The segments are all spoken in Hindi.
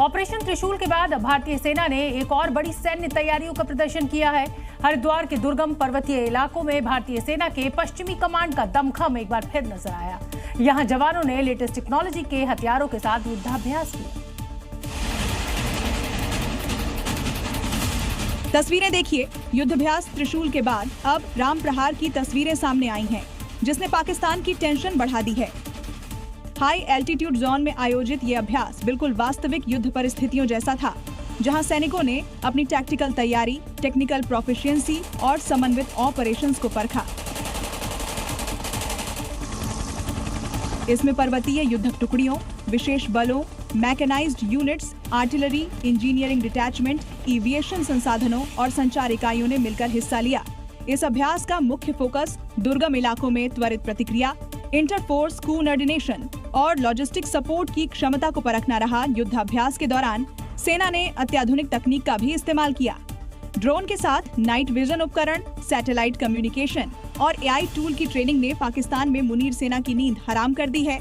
ऑपरेशन त्रिशूल के बाद भारतीय सेना ने एक और बड़ी सैन्य तैयारियों का प्रदर्शन किया है। हरिद्वार के दुर्गम पर्वतीय इलाकों में भारतीय सेना के पश्चिमी कमांड का दमखम एक बार फिर नजर आया। यहां जवानों ने लेटेस्ट टेक्नोलॉजी के हथियारों के साथ युद्धाभ्यास किया। तस्वीरें देखिए। युद्धाभ्यास त्रिशूल के बाद अब राम प्रहार की तस्वीरें सामने आई हैं, जिसने पाकिस्तान की टेंशन बढ़ा दी है। हाई एल्टीट्यूड जोन में आयोजित ये अभ्यास बिल्कुल वास्तविक युद्ध परिस्थितियों जैसा था, जहां सैनिकों ने अपनी टैक्टिकल तैयारी, टेक्निकल प्रोफिशिएंसी और समन्वित ऑपरेशंस को परखा। इसमें पर्वतीय युद्धक टुकड़ियों, विशेष बलों, mechanised units, artillery, engineering detachment, aviation संसाधनों और संचार इकाइयों ने मिलकर हिस्सा लिया। इस अभ्यास का मुख्य फोकस दुर्गम इलाकों में त्वरित प्रतिक्रिया, इंटरफोर्स कोऑर्डिनेशन और लॉजिस्टिक सपोर्ट की क्षमता को परखना रहा। युद्धाभ्यास के दौरान सेना ने अत्याधुनिक तकनीक का भी इस्तेमाल किया। ड्रोन के साथ नाइट विजन उपकरण, सैटेलाइट कम्युनिकेशन और एआई टूल की ट्रेनिंग ने पाकिस्तान में मुनीर सेना की नींद हराम कर दी है।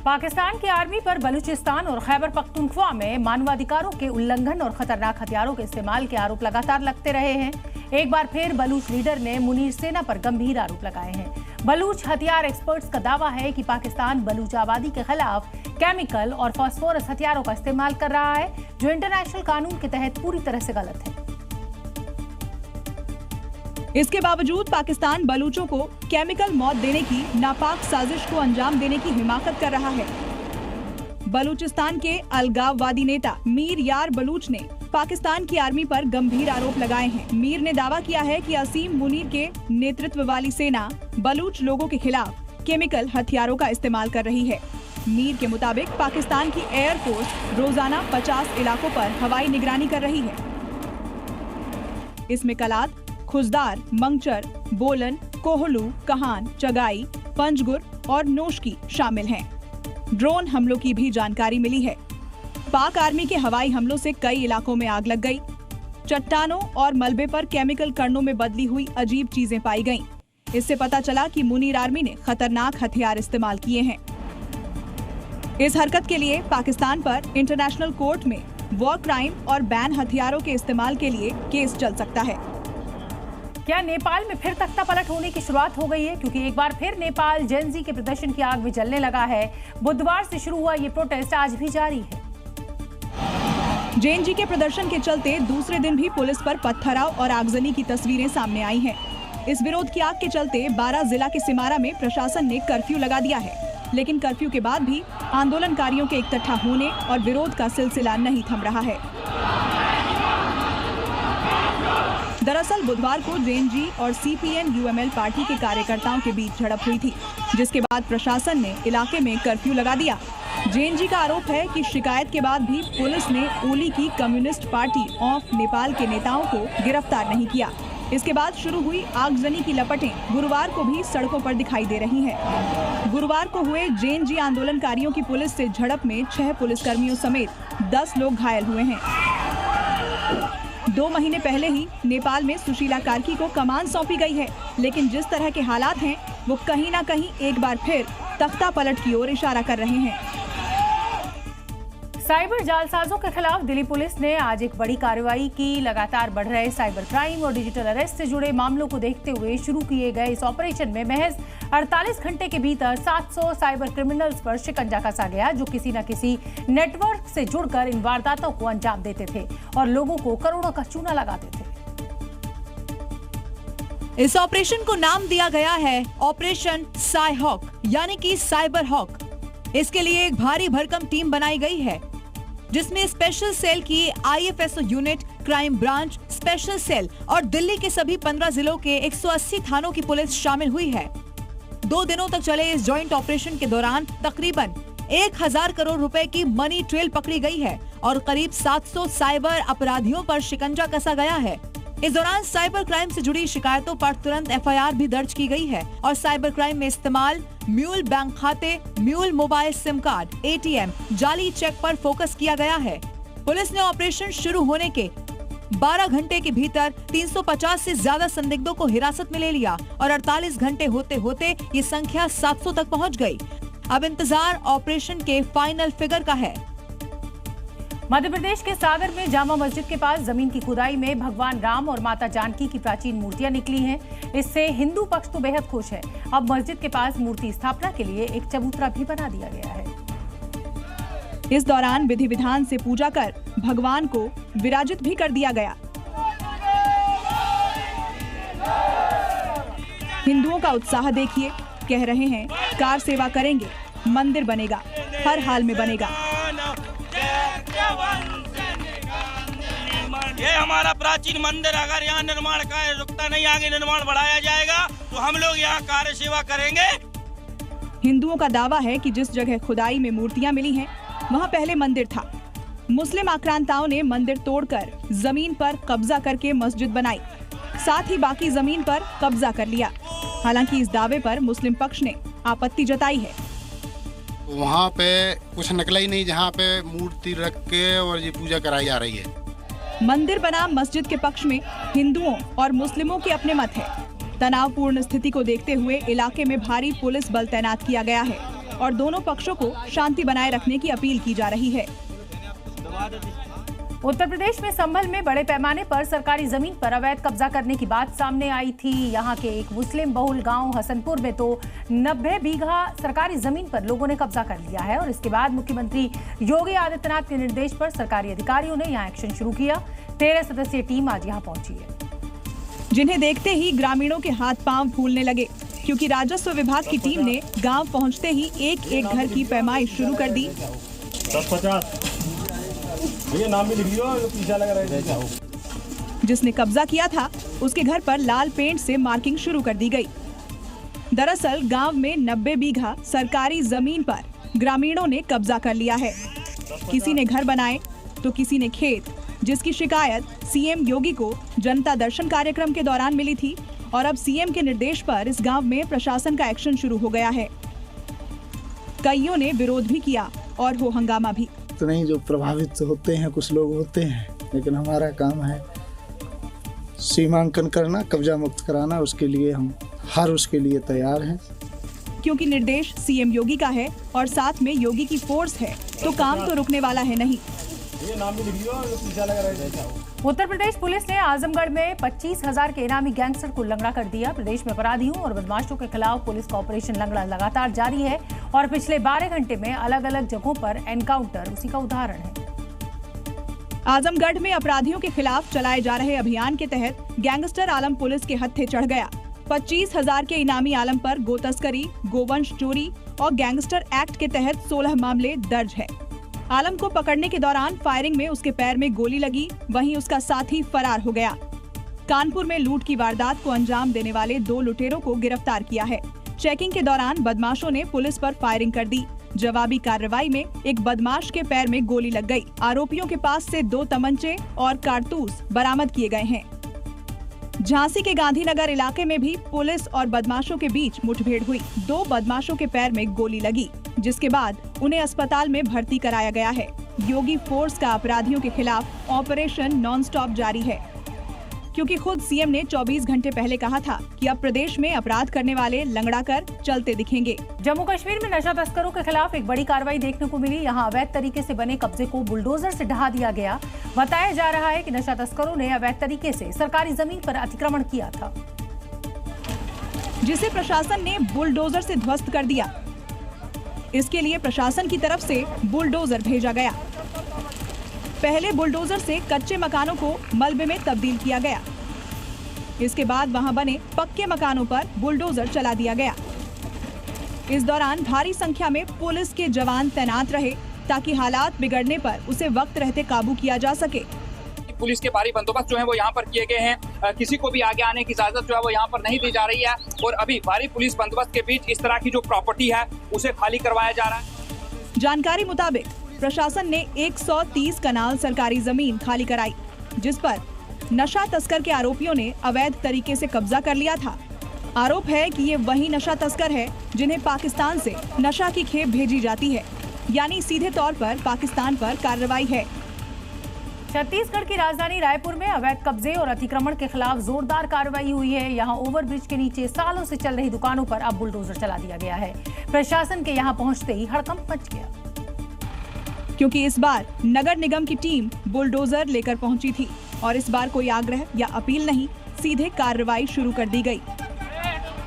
पाकिस्तान की आर्मी पर बलूचिस्तान और खैबर पख्तूनख्वा में मानवाधिकारों के उल्लंघन और खतरनाक हथियारों के इस्तेमाल के आरोप लगातार लगते रहे हैं। एक बार फिर बलूच लीडर ने मुनीर सेना पर गंभीर आरोप लगाए हैं। बलूच हथियार एक्सपर्ट्स का दावा है कि पाकिस्तान बलूच आबादी के खिलाफ केमिकल और फास्फोरस हथियारों का इस्तेमाल कर रहा है, जो इंटरनेशनल कानून के तहत पूरी तरह से गलत है। इसके बावजूद पाकिस्तान बलूचों को केमिकल मौत देने की नापाक साजिश को अंजाम देने की हिमाकत कर रहा है। बलूचिस्तान के अलगाववादी नेता मीर यार बलूच ने पाकिस्तान की आर्मी पर गंभीर आरोप लगाए हैं। मीर ने दावा किया है कि असीम मुनीर के नेतृत्व वाली सेना बलूच लोगों के खिलाफ केमिकल हथियारों का इस्तेमाल कर रही है। मीर के मुताबिक पाकिस्तान की एयरफोर्स रोजाना 50 इलाकों पर हवाई निगरानी कर रही है। इसमें कलात, खुजदार, मंगचर, बोलन, कोहलू, कहान, चगाई, पंजगुर और नोशकी शामिल हैं। ड्रोन हमलों की भी जानकारी मिली है। पाक आर्मी के हवाई हमलों से कई इलाकों में आग लग गई। चट्टानों और मलबे पर केमिकल कणों में बदली हुई अजीब चीजें पाई गईं। इससे पता चला कि मुनीर आर्मी ने खतरनाक हथियार इस्तेमाल किए हैं। इस हरकत के लिए पाकिस्तान पर इंटरनेशनल कोर्ट में वॉर क्राइम और बैन हथियारों के इस्तेमाल के लिए केस चल सकता है। क्या नेपाल में फिर तख्ता पलट होने की शुरुआत हो गई है? क्योंकि एक बार फिर नेपाल जेनजी के प्रदर्शन की आग में जलने लगा है। बुधवार से शुरू हुआ ये प्रोटेस्ट आज भी जारी है। जेएनजी के प्रदर्शन के चलते दूसरे दिन भी पुलिस पर पत्थराव और आगजनी की तस्वीरें सामने आई हैं। इस विरोध की आग के चलते 12 जिला के सिमारा में प्रशासन ने कर्फ्यू लगा दिया है, लेकिन कर्फ्यू के बाद भी आंदोलनकारियों के इकट्ठा होने और विरोध का सिलसिला नहीं थम रहा है। दरअसल बुधवार को जेएनजी और सीपीएन यूएमएल पार्टी के कार्यकर्ताओं के बीच झड़प हुई थी, जिसके बाद प्रशासन ने इलाके में कर्फ्यू लगा दिया। जेएनजी का आरोप है कि शिकायत के बाद भी पुलिस ने ओली की कम्युनिस्ट पार्टी ऑफ नेपाल के नेताओं को गिरफ्तार नहीं किया। इसके बाद शुरू हुई आगजनी की लपटें गुरुवार को भी सड़कों पर दिखाई दे रही हैं। गुरुवार को हुए जेएनजी आंदोलनकारियों की पुलिस से झड़प में 6 पुलिसकर्मियों समेत 10 लोग घायल हुए हैं। 2 महीने पहले ही नेपाल में सुशीला कार्की को कमान सौंपी गई है, लेकिन जिस तरह के हालात हैं वो कहीं ना कहीं एक बार फिर तख्ता पलट की ओर इशारा कर रहे हैं। साइबर जालसाजों के खिलाफ दिल्ली पुलिस ने आज एक बड़ी कार्रवाई की। लगातार बढ़ रहे साइबर क्राइम और डिजिटल अरेस्ट से जुड़े मामलों को देखते हुए शुरू किए गए इस ऑपरेशन में महज 48 घंटे के भीतर 700 साइबर क्रिमिनल्स पर शिकंजा कसा गया, जो किसी न किसी नेटवर्क से जुड़कर इन वारदातों को अंजाम देते थे और लोगों को करोड़ों का चूना लगाते थे। इस ऑपरेशन को नाम दिया गया है ऑपरेशन साई हॉक, यानी कि साइबर हॉक। इसके लिए एक भारी भरकम टीम बनाई गई है, जिसमें स्पेशल सेल की IFSO unit, crime branch, special cell और दिल्ली के सभी 15 जिलों के 180 थानों की पुलिस शामिल हुई है। 2 दिनों तक चले इस जॉइंट ऑपरेशन के दौरान तकरीबन 1000 करोड़ रुपए की मनी ट्रेल पकड़ी गई है और करीब 700 साइबर अपराधियों पर शिकंजा कसा गया है। इस दौरान साइबर क्राइम से जुड़ी शिकायतों पर तुरंत एफआईआर भी दर्ज की गई है और साइबर क्राइम में इस्तेमाल म्यूल बैंक खाते, mule mobile SIM card, ATM, जाली चेक पर फोकस किया गया है। पुलिस ने ऑपरेशन शुरू होने के 12 घंटे के भीतर 350 से ज्यादा संदिग्धों को हिरासत में ले लिया और 48 घंटे होते होते ये संख्या 700 तक पहुंच गई। अब इंतजार ऑपरेशन के फाइनल फिगर का है। मध्य प्रदेश के सागर में जामा मस्जिद के पास जमीन की खुदाई में भगवान राम और माता जानकी की प्राचीन मूर्तियां निकली हैं। इससे हिंदू पक्ष तो बेहद खुश है। अब मस्जिद के पास मूर्ति स्थापना के लिए एक चबूतरा भी बना दिया गया है। इस दौरान विधि विधान से पूजा कर भगवान को विराजित भी कर दिया गया। हिंदुओं का उत्साह देखिए, कह रहे हैं कार सेवा करेंगे, मंदिर बनेगा, हर हाल में बनेगा। ये हमारा प्राचीन मंदिर, अगर यहाँ निर्माण का रुकता नहीं, आगे निर्माण बढ़ाया जाएगा तो हम लोग यहाँ कार्य सेवा करेंगे। हिंदुओं का दावा है कि जिस जगह खुदाई में मूर्तियां मिली हैं, वहां पहले मंदिर था। मुस्लिम आक्रांताओं ने मंदिर तोड़कर जमीन पर कब्जा करके मस्जिद बनाई, साथ ही बाकी जमीन पर कब्जा कर लिया। हालांकि इस दावे पर मुस्लिम पक्ष ने आपत्ति जताई है। वहाँ पे कुछ निकला ही नहीं जहाँ पे मूर्ति रख के और ये पूजा कराई जा रही है। मंदिर बना मस्जिद के पक्ष में हिंदुओं और मुस्लिमों के अपने मत है। तनावपूर्ण स्थिति को देखते हुए इलाके में भारी पुलिस बल तैनात किया गया है और दोनों पक्षों को शांति बनाए रखने की अपील की जा रही है। उत्तर प्रदेश में संभल में बड़े पैमाने पर सरकारी जमीन पर अवैध कब्जा करने की बात सामने आई थी। यहां के एक मुस्लिम बहुल गांव हसनपुर में तो 90 बीघा सरकारी जमीन पर लोगों ने कब्जा कर लिया है और इसके बाद मुख्यमंत्री योगी आदित्यनाथ के निर्देश पर सरकारी अधिकारियों ने यहां एक्शन शुरू किया। 13 सदस्यीय टीम आज यहां पहुंची है, जिन्हें देखते ही ग्रामीणों के हाथ पांव फूलने लगे, क्योंकि राजस्व विभाग की टीम ने गाँव पहुँचते ही एक एक घर की पैमाइश शुरू कर दी। 10-50 ये नाम भी लिख लियो, पीछा लगा रहा है। जिसने कब्जा किया था उसके घर पर लाल पेंट से मार्किंग शुरू कर दी गई। दरअसल गांव में 90 बीघा सरकारी जमीन पर ग्रामीणों ने कब्जा कर लिया है। किसी ने घर बनाए तो किसी ने खेत, जिसकी शिकायत सीएम योगी को जनता दर्शन कार्यक्रम के दौरान मिली थी और अब सीएम के निर्देश पर इस गांव में प्रशासन का एक्शन शुरू हो गया है। कईयों ने विरोध भी किया और हो हंगामा भी। तो नहीं, जो प्रभावित होते हैं कुछ लोग होते हैं, लेकिन हमारा काम है सीमांकन करना, कब्जा मुक्त कराना। उसके लिए हम उसके लिए तैयार हैं। क्योंकि निर्देश सीएम योगी का है और साथ में योगी की फोर्स है, तो काम तो रुकने वाला है नहीं। ये नाम भी लिख लियो, पीछा लगा रहा है। उत्तर प्रदेश पुलिस ने आजमगढ़ में 25,000 के इनामी गैंगस्टर को लंगड़ा कर दिया। प्रदेश में अपराधियों और बदमाशों के खिलाफ पुलिस का ऑपरेशन लंगड़ा लगातार जारी है और पिछले 12 घंटे में अलग अलग जगहों पर एनकाउंटर उसी का उदाहरण है। आजमगढ़ में अपराधियों के खिलाफ चलाए जा रहे अभियान के तहत गैंगस्टर आलम पुलिस के हत्थे चढ़ गया। 25,000 के इनामी आलम पर गो तस्करी, गोवंश चोरी और गैंगस्टर एक्ट के तहत 16 मामले दर्ज है। आलम को पकड़ने के दौरान फायरिंग में उसके पैर में गोली लगी, वहीं उसका साथी फरार हो गया। कानपुर में लूट की वारदात को अंजाम देने वाले 2 लुटेरों को गिरफ्तार किया है। चेकिंग के दौरान बदमाशों ने पुलिस पर फायरिंग कर दी। जवाबी कार्रवाई में एक बदमाश के पैर में गोली लग गई। आरोपियों के पास से 2 तमंचे और कारतूस बरामद किए गए हैं। झांसी के गांधीनगर इलाके में भी पुलिस और बदमाशों के बीच मुठभेड़ हुई। 2 बदमाशों के पैर में गोली लगी, जिसके बाद उन्हें अस्पताल में भर्ती कराया गया है। योगी फोर्स का अपराधियों के खिलाफ ऑपरेशन नॉन स्टॉप जारी है, क्योंकि खुद सीएम ने 24 घंटे पहले कहा था कि अब प्रदेश में अपराध करने वाले लंगड़ा कर चलते दिखेंगे। जम्मू कश्मीर में नशा तस्करों के खिलाफ एक बड़ी कार्रवाई देखने को मिली। यहां अवैध तरीके से बने कब्जे को बुलडोजर से ढहा दिया गया। बताया जा रहा है कि नशा तस्करों ने अवैध तरीके से सरकारी जमीन पर अतिक्रमण किया था, जिसे प्रशासन ने बुलडोजर से ध्वस्त कर दिया। इसके लिए प्रशासन की तरफ से बुलडोजर भेजा गया। पहले बुलडोजर से कच्चे मकानों को मलबे में तब्दील किया गया। इसके बाद वहां बने पक्के मकानों पर बुलडोजर चला दिया गया। इस दौरान भारी संख्या में पुलिस के जवान तैनात रहे, ताकि हालात बिगड़ने पर उसे वक्त रहते काबू किया जा सके। पुलिस के भारी बंदोबस्त जो है वो यहाँ पर किए गए हैं। किसी को भी आगे आने की इजाजत जो है वो यहाँ पर नहीं दी जा रही है और अभी भारी पुलिस बंदोबस्त के बीच इस तरह की जो प्रॉपर्टी है उसे खाली करवाया जा रहा है। जानकारी मुताबिक प्रशासन ने 130 कनाल सरकारी जमीन खाली कराई, जिस पर नशा तस्कर के आरोपियों ने अवैध तरीके से कब्जा कर लिया था। आरोप है कि ये वही नशा तस्कर है जिन्हें पाकिस्तान से नशा की खेप भेजी जाती है, यानी सीधे तौर पर पाकिस्तान पर कार्रवाई है। छत्तीसगढ़ की राजधानी रायपुर में अवैध कब्जे और अतिक्रमण के खिलाफ जोरदार कार्रवाई हुई है। यहां ओवरब्रिज के नीचे सालों से चल रही दुकानों पर अब बुलडोजर चला दिया गया है। प्रशासन के यहां पहुंचते ही हड़कंप मच गया, क्योंकि इस बार नगर निगम की टीम बुलडोजर लेकर पहुंची थी और इस बार कोई आग्रह या अपील नहीं, सीधे कार्रवाई शुरू कर दी गई।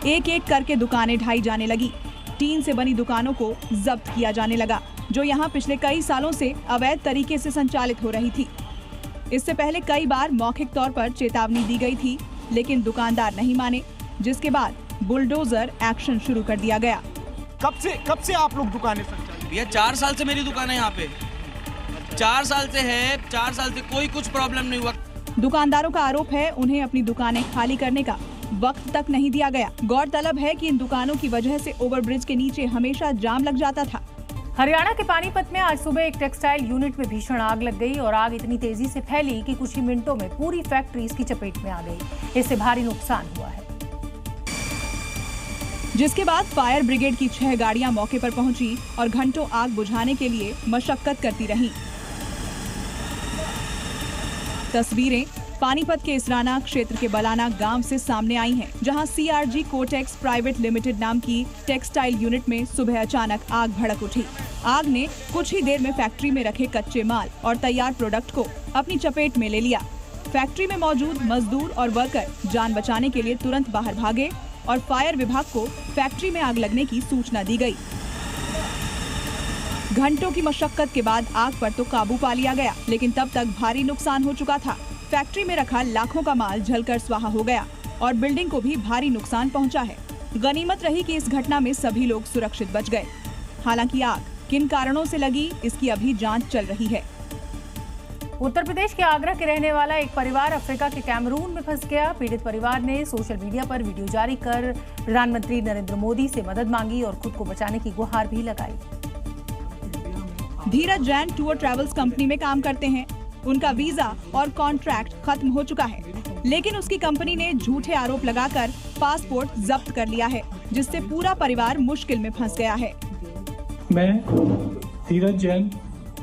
एक एक करके दुकानें ढाई जाने लगी। टीन से बनी दुकानों को जब्त किया जाने लगा, जो यहां पिछले कई सालों से अवैध तरीके से संचालित हो रही थी। इससे पहले कई बार मौखिक तौर पर चेतावनी दी गई थी, लेकिन दुकानदार नहीं माने, जिसके बाद बुलडोजर एक्शन शुरू कर दिया गया। कब से आप लोग दुकानें संचालित? भैया 4 साल से मेरी दुकान है यहाँ पे, 4 साल से है, 4 साल से कोई कुछ प्रॉब्लम नहीं हुआ। दुकानदारों का आरोप है उन्हें अपनी दुकानें खाली करने का वक्त तक नहीं दिया गया। गौरतलब है कि इन दुकानों की वजह से ओवरब्रिज के नीचे हमेशा जाम लग जाता था। हरियाणा के पानीपत में आज सुबह एक टेक्सटाइल यूनिट में भीषण आग लग गई और आग इतनी तेजी से फैली कि कुछ ही मिनटों में पूरी फैक्ट्री इसकी चपेट में आ गई। इससे भारी नुकसान हुआ है, जिसके बाद फायर ब्रिगेड की 6 गाड़ियां मौके पर पहुंची और घंटों आग बुझाने के लिए मशक्कत करती रहीं। तस्वीरें पानीपत के इसराना क्षेत्र के बलाना गांव से सामने आई हैं, जहां CRG कोटेक्स प्राइवेट लिमिटेड नाम की टेक्सटाइल यूनिट में सुबह अचानक आग भड़क उठी। आग ने कुछ ही देर में फैक्ट्री में रखे कच्चे माल और तैयार प्रोडक्ट को अपनी चपेट में ले लिया। फैक्ट्री में मौजूद मजदूर और वर्कर जान बचाने के लिए तुरंत बाहर भागे और फायर विभाग को फैक्ट्री में आग लगने की सूचना दी गई। घंटों की मशक्कत के बाद आग पर तो काबू पा लिया गया, लेकिन तब तक भारी नुकसान हो चुका था। फैक्ट्री में रखा लाखों का माल जलकर स्वाहा हो गया और बिल्डिंग को भी भारी नुकसान पहुंचा है। गनीमत रही कि इस घटना में सभी लोग सुरक्षित बच गए। हालांकि आग किन कारणों से लगी, इसकी अभी जांच चल रही है। उत्तर प्रदेश के आगरा के रहने वाला एक परिवार अफ्रीका के कैमरून में फंस गया। पीड़ित परिवार ने सोशल मीडिया पर वीडियो जारी कर प्रधानमंत्री नरेंद्र मोदी से मदद मांगी और खुद को बचाने की गुहार भी लगाई। धीरज जैन टूर ट्रैवल्स कंपनी में काम करते हैं। उनका वीजा और कॉन्ट्रैक्ट खत्म हो चुका है, लेकिन उसकी कंपनी ने झूठे आरोप लगाकर पासपोर्ट जब्त कर लिया है, जिससे पूरा परिवार मुश्किल में फंस गया है। मैं धीरज जैन,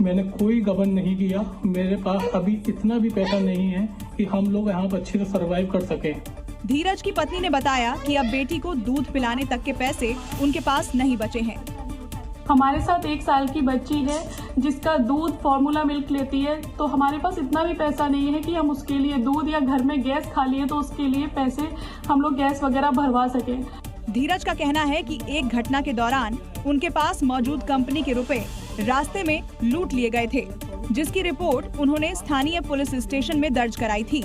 मैंने कोई गबन नहीं किया। मेरे पास अभी इतना भी पैसा नहीं है कि हम लोग यहाँ पर अच्छे से सर्वाइव कर सकें। धीरज की पत्नी ने बताया कि अब बेटी को दूध पिलाने तक के पैसे उनके पास नहीं बचे हैं। हमारे साथ 1 साल की बच्ची है जिसका दूध फॉर्मूला मिल्क लेती है, तो हमारे पास इतना भी पैसा नहीं है कि हम उसके लिए दूध, या घर में गैस खाली है तो उसके लिए पैसे हम लोग गैस वगैरह भरवा सके। धीरज का कहना है कि एक घटना के दौरान उनके पास मौजूद कंपनी के रुपए रास्ते में लूट लिए गए थे, जिसकी रिपोर्ट उन्होंने स्थानीय पुलिस स्टेशन में दर्ज कराई थी।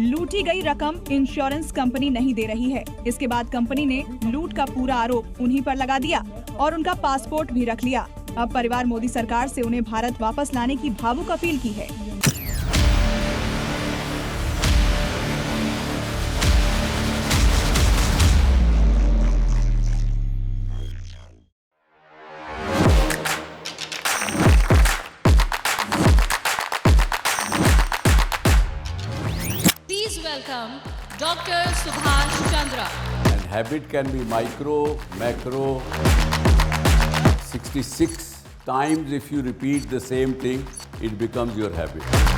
लूटी गई रकम इंश्योरेंस कंपनी नहीं दे रही है। इसके बाद कंपनी ने लूट का पूरा आरोप उन्हीं पर लगा दिया और उनका पासपोर्ट भी रख लिया। अब परिवार मोदी सरकार से उन्हें भारत वापस लाने की भावुक अपील की है। Welcome Dr. Subhash Chandra. And habit can be micro, macro. 66 times if you repeat the same thing, it becomes your habit.